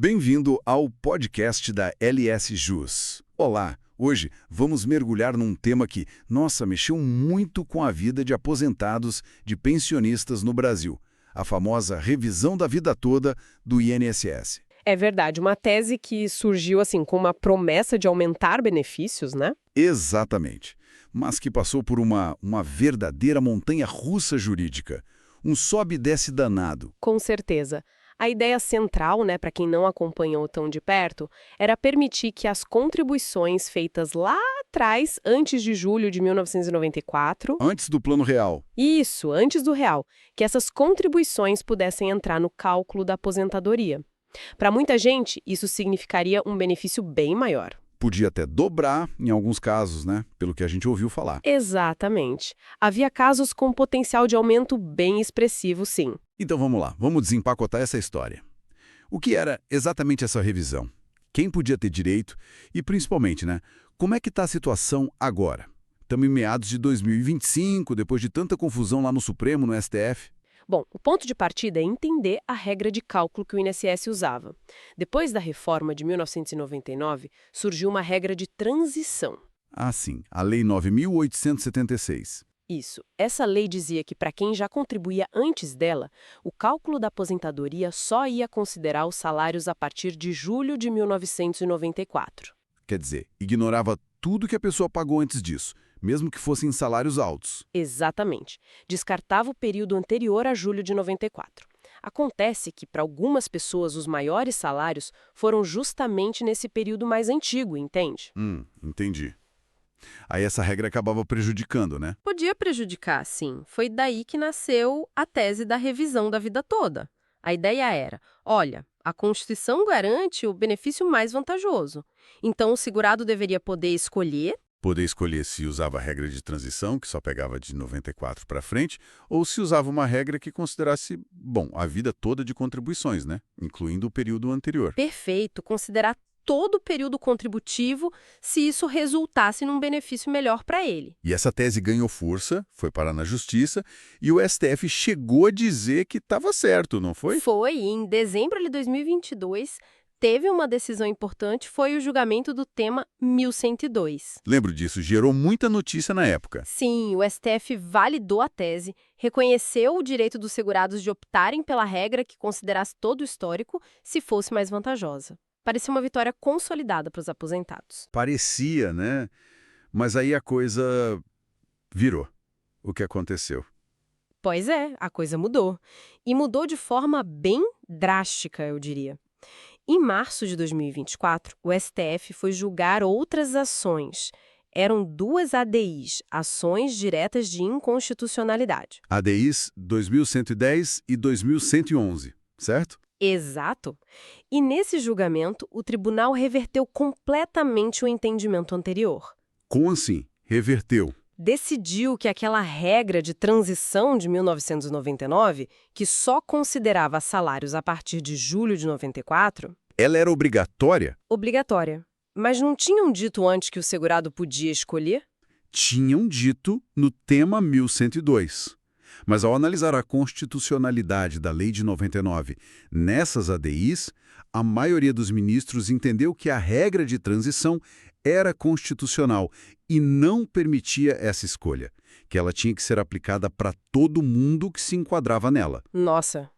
Bem-vindo ao podcast da LS Jus. Olá, hoje vamos mergulhar num tema que, nossa, mexeu muito com a vida de aposentados, de pensionistas no Brasil. A famosa revisão da vida toda do INSS. É verdade, uma tese que surgiu assim com uma promessa de aumentar benefícios, né? Exatamente. Mas que passou por uma verdadeira montanha-russa jurídica. Um sobe e desce danado. Com certeza. A ideia central, né, para quem não acompanhou tão de perto, era permitir que as contribuições feitas lá atrás, antes de julho de 1994... Antes do Plano Real. Isso, antes do real, que essas contribuições pudessem entrar no cálculo da aposentadoria. Para muita gente, isso significaria um benefício bem maior. Podia até dobrar em alguns casos, né? Pelo que a gente ouviu falar. Exatamente. Havia casos com potencial de aumento bem expressivo, sim. Então vamos lá, vamos desempacotar essa história. O que era exatamente essa revisão? Quem podia ter direito? E principalmente, né? Como é que está a situação agora? Estamos em meados de 2025, depois de tanta confusão lá no Supremo, no STF. Bom, o ponto de partida é entender a regra de cálculo que o INSS usava. Depois da reforma de 1999, surgiu uma regra de transição. Ah, sim, a Lei 9.876. Isso. Essa lei dizia que para quem já contribuía antes dela, o cálculo da aposentadoria só ia considerar os salários a partir de julho de 1994. Quer dizer, ignorava tudo que a pessoa pagou antes disso, mesmo que fossem salários altos. Exatamente. Descartava o período anterior a julho de 94. Acontece que, para algumas pessoas, os maiores salários foram justamente nesse período mais antigo, entende? Entendi. Aí essa regra acabava prejudicando, né? Podia prejudicar, sim. Foi daí que nasceu a tese da revisão da vida toda. A ideia era, olha, a Constituição garante o benefício mais vantajoso. Então, o segurado deveria poder escolher Se usava a regra de transição, que só pegava de 94 para frente, ou se usava uma regra que considerasse, bom, a vida toda de contribuições, né? Incluindo o período anterior. Perfeito, considerar todo o período contributivo se isso resultasse num benefício melhor para ele. E essa tese ganhou força, foi parar na Justiça, e o STF chegou a dizer que estava certo, não foi? Foi, e em dezembro de 2022, teve uma decisão importante, foi o julgamento do tema 1102. Lembro disso, gerou muita notícia na época. Sim, o STF validou a tese, reconheceu o direito dos segurados de optarem pela regra que considerasse todo o histórico se fosse mais vantajosa. Parecia uma vitória consolidada para os aposentados. Parecia, né? Mas aí a coisa virou. O que aconteceu? Pois é, a coisa mudou. E mudou de forma bem drástica, eu diria. Em março de 2024, o STF foi julgar outras ações. Eram duas ADIs, Ações Diretas de Inconstitucionalidade. ADIs 2110 e 2111, certo? Exato. E nesse julgamento, o tribunal reverteu completamente o entendimento anterior. Como assim? Reverteu. Decidiu que aquela regra de transição de 1999, que só considerava salários a partir de julho de 94... Ela era obrigatória? Obrigatória. Mas não tinham dito antes que o segurado podia escolher? Tinham dito no tema 1102. Mas ao analisar a constitucionalidade da Lei de 99 nessas ADIs, a maioria dos ministros entendeu que a regra de transição era constitucional e não permitia essa escolha, que ela tinha que ser aplicada para todo mundo que se enquadrava nela. Nossa!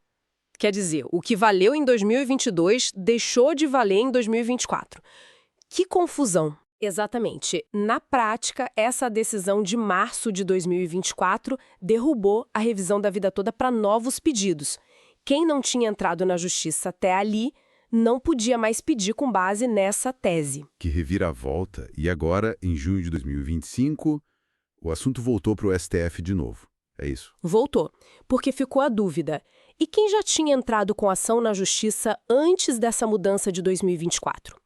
Quer dizer, o que valeu em 2022 deixou de valer em 2024. Que confusão! Exatamente. Na prática, essa decisão de março de 2024 derrubou a revisão da vida toda para novos pedidos. Quem não tinha entrado na justiça até ali não podia mais pedir com base nessa tese. Que reviravolta. E agora, em junho de 2025, o assunto voltou para o STF de novo. É isso? Voltou, porque ficou a dúvida. E quem já tinha entrado com ação na justiça antes dessa mudança de 2024?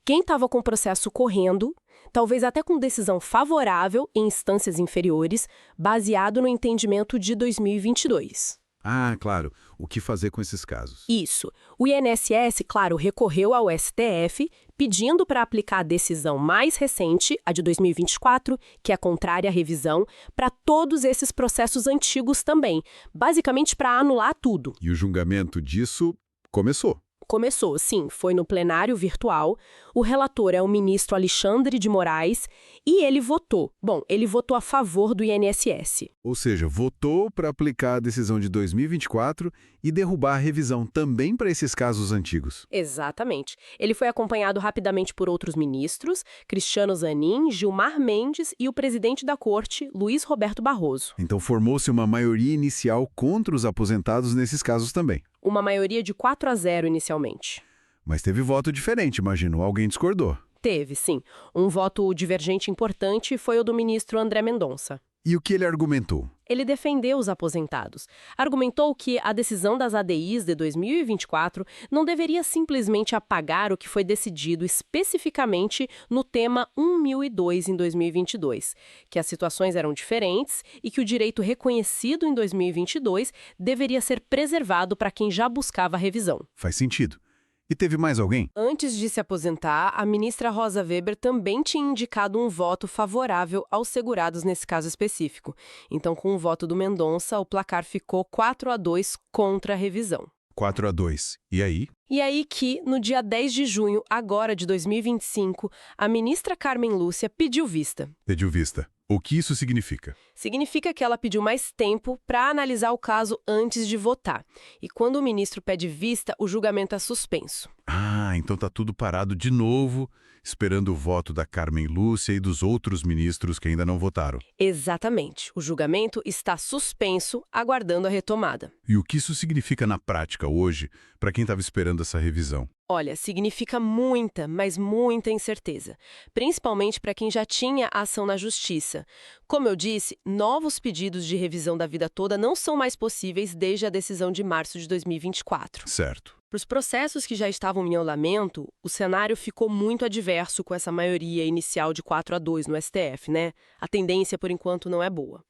Quem estava com o processo correndo, talvez até com decisão favorável em instâncias inferiores, baseado no entendimento de 2022. Ah, claro. O que fazer com esses casos? Isso. O INSS, claro, recorreu ao STF, pedindo para aplicar a decisão mais recente, a de 2024, que é contrária à revisão, para todos esses processos antigos também, basicamente para anular tudo. E o julgamento disso começou. Começou, sim, foi no plenário virtual. O relator é o ministro Alexandre de Moraes e ele votou. Bom, ele votou a favor do INSS. Ou seja, votou para aplicar a decisão de 2024 e derrubar a revisão também para esses casos antigos. Exatamente. Ele foi acompanhado rapidamente por outros ministros, Cristiano Zanin, Gilmar Mendes e o presidente da corte, Luiz Roberto Barroso. Então formou-se uma maioria inicial contra os aposentados nesses casos também. Uma maioria de 4-0 inicialmente. Mas teve voto diferente, imagino. Alguém discordou. Teve, sim. Um voto divergente importante foi o do ministro André Mendonça. E o que ele argumentou? Ele defendeu os aposentados. Argumentou que a decisão das ADIs de 2024 não deveria simplesmente apagar o que foi decidido especificamente no tema 1002 em 2022, que as situações eram diferentes e que o direito reconhecido em 2022 deveria ser preservado para quem já buscava a revisão. Faz sentido. E teve mais alguém? Antes de se aposentar, a ministra Rosa Weber também tinha indicado um voto favorável aos segurados nesse caso específico. Então, com o voto do Mendonça, o placar ficou 4-2 contra a revisão. 4-2. E aí? E aí que, no dia 10 de junho, agora de 2025, a ministra Carmen Lúcia pediu vista. Pediu vista. O que isso significa? Significa que ela pediu mais tempo para analisar o caso antes de votar. E quando o ministro pede vista, o julgamento é suspenso. Ah, então tá tudo parado de novo, esperando o voto da Carmen Lúcia e dos outros ministros que ainda não votaram. Exatamente. O julgamento está suspenso, aguardando a retomada. E o que isso significa na prática hoje, para quem estava esperando essa revisão? Olha, significa muita, mas muita incerteza, principalmente para quem já tinha ação na justiça. Como eu disse, novos pedidos de revisão da vida toda não são mais possíveis desde a decisão de março de 2024. Certo. Para os processos que já estavam em andamento, o cenário ficou muito adverso com essa maioria inicial de 4-2 no STF, né? A tendência, por enquanto, não é boa.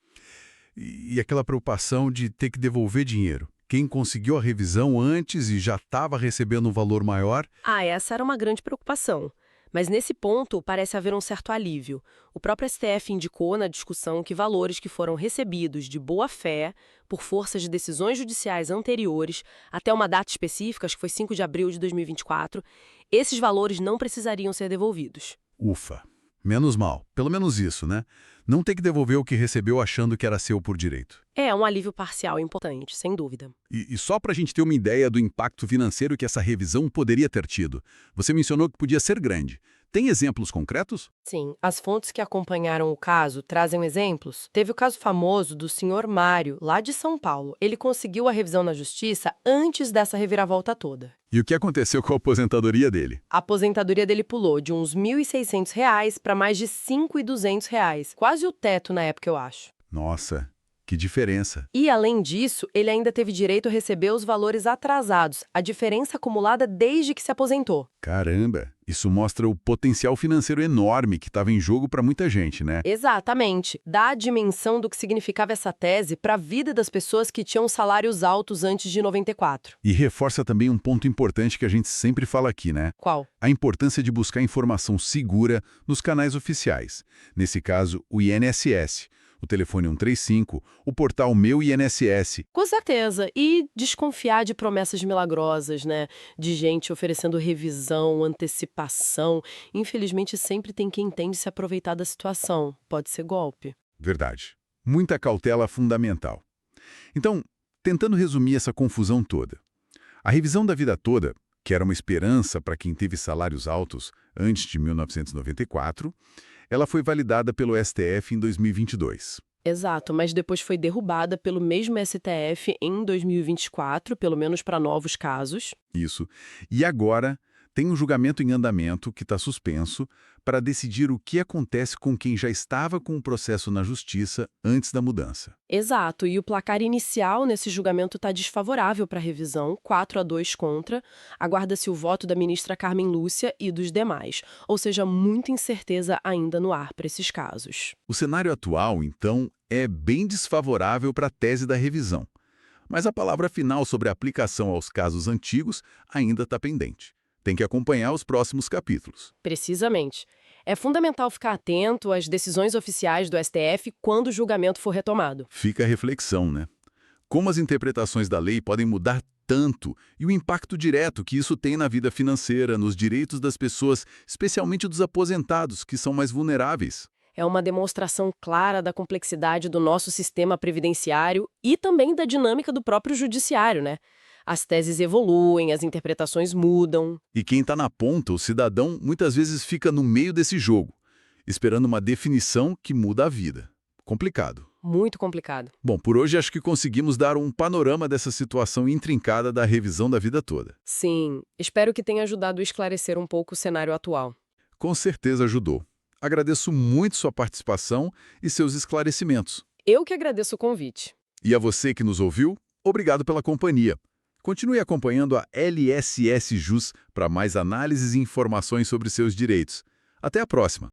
E aquela preocupação de ter que devolver dinheiro? Quem conseguiu a revisão antes e já estava recebendo um valor maior? Essa era uma grande preocupação. Mas nesse ponto parece haver um certo alívio. O próprio STF indicou na discussão que valores que foram recebidos de boa-fé por força de decisões judiciais anteriores, até uma data específica, acho que foi 5 de abril de 2024, esses valores não precisariam ser devolvidos. Ufa. Menos mal. Pelo menos isso, né? Não ter que devolver o que recebeu achando que era seu por direito. É um alívio parcial importante, sem dúvida. E só para a gente ter uma ideia do impacto financeiro que essa revisão poderia ter tido, você mencionou que podia ser grande. Tem exemplos concretos? Sim, as fontes que acompanharam o caso trazem exemplos. Teve o caso famoso do senhor Mário, lá de São Paulo. Ele conseguiu a revisão na justiça antes dessa reviravolta toda. E o que aconteceu com a aposentadoria dele? A aposentadoria dele pulou de uns R$ 1.600 para mais de R$ 5.200, quase o teto na época, eu acho. Nossa, que diferença. E, além disso, ele ainda teve direito a receber os valores atrasados, a diferença acumulada desde que se aposentou. Caramba, isso mostra o potencial financeiro enorme que estava em jogo para muita gente, né? Exatamente. Dá a dimensão do que significava essa tese para a vida das pessoas que tinham salários altos antes de 94. E reforça também um ponto importante que a gente sempre fala aqui, né? Qual? A importância de buscar informação segura nos canais oficiais. Nesse caso, o INSS. O telefone 135, o portal Meu INSS. Com certeza. E desconfiar de promessas milagrosas, né? De gente oferecendo revisão, antecipação. Infelizmente, sempre tem quem tende a se aproveitar da situação. Pode ser golpe. Verdade. Muita cautela fundamental. Então, tentando resumir essa confusão toda. A revisão da vida toda, que era uma esperança para quem teve salários altos antes de 1994, ela foi validada pelo STF em 2022. Exato, mas depois foi derrubada pelo mesmo STF em 2024, pelo menos para novos casos. Isso. E agora tem um julgamento em andamento que está suspenso para decidir o que acontece com quem já estava com o processo na justiça antes da mudança. Exato, e o placar inicial nesse julgamento está desfavorável para a revisão, 4-2 contra. Aguarda-se o voto da ministra Carmen Lúcia e dos demais, ou seja, muita incerteza ainda no ar para esses casos. O cenário atual, então, é bem desfavorável para a tese da revisão. Mas a palavra final sobre a aplicação aos casos antigos ainda está pendente. Tem que acompanhar os próximos capítulos. Precisamente. É fundamental ficar atento às decisões oficiais do STF quando o julgamento for retomado. Fica a reflexão, né? Como as interpretações da lei podem mudar tanto e o impacto direto que isso tem na vida financeira, nos direitos das pessoas, especialmente dos aposentados, que são mais vulneráveis. É uma demonstração clara da complexidade do nosso sistema previdenciário e também da dinâmica do próprio judiciário, né? As teses evoluem, as interpretações mudam. E quem está na ponta, o cidadão, muitas vezes fica no meio desse jogo, esperando uma definição que muda a vida. Complicado. Muito complicado. Bom, por hoje acho que conseguimos dar um panorama dessa situação intrincada da revisão da vida toda. Sim, espero que tenha ajudado a esclarecer um pouco o cenário atual. Com certeza ajudou. Agradeço muito sua participação e seus esclarecimentos. Eu que agradeço o convite. E a você que nos ouviu, obrigado pela companhia. Continue acompanhando a LSS Jus para mais análises e informações sobre seus direitos. Até a próxima!